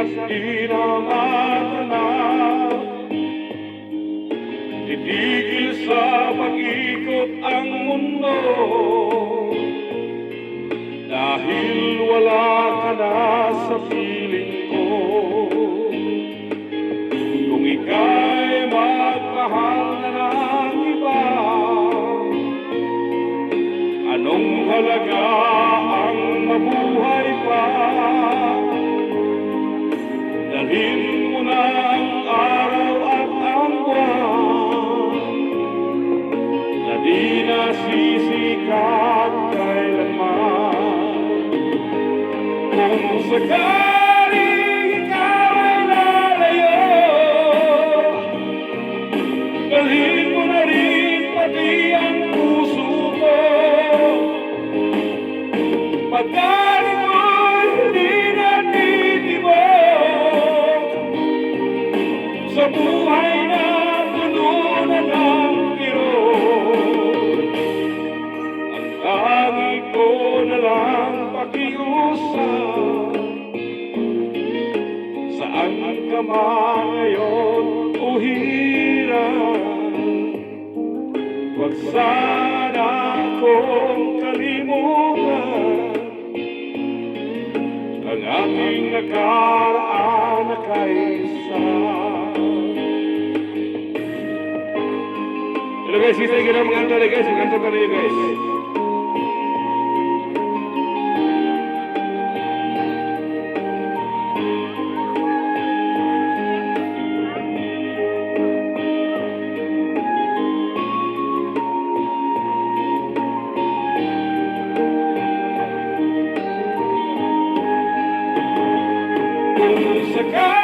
at pinamatanap. Titigil sa pag-ikot ang mundo, dahil wala ka na sa piling ko. Kung ika'y magmahal na ng iba, anong halaga ang mabuhay pa? Dalhin mo na ang araw at ang buwan, na di nasisikat kailanman. Kung sakaling ikaw ay lalayo, dalhin mo na rin pati ang puso ko. Pagkat ito'y hindi natitibok sa buhay na puno na ng kirot, ang tangi ko na lang pakiusap. Saan ka man ngayon o hirap, huwag sana akong kalimutan ang ating nakaraan na kaisa. Hello guys, kita kita mengantar guys, mengantar tayo guys. Kung sakali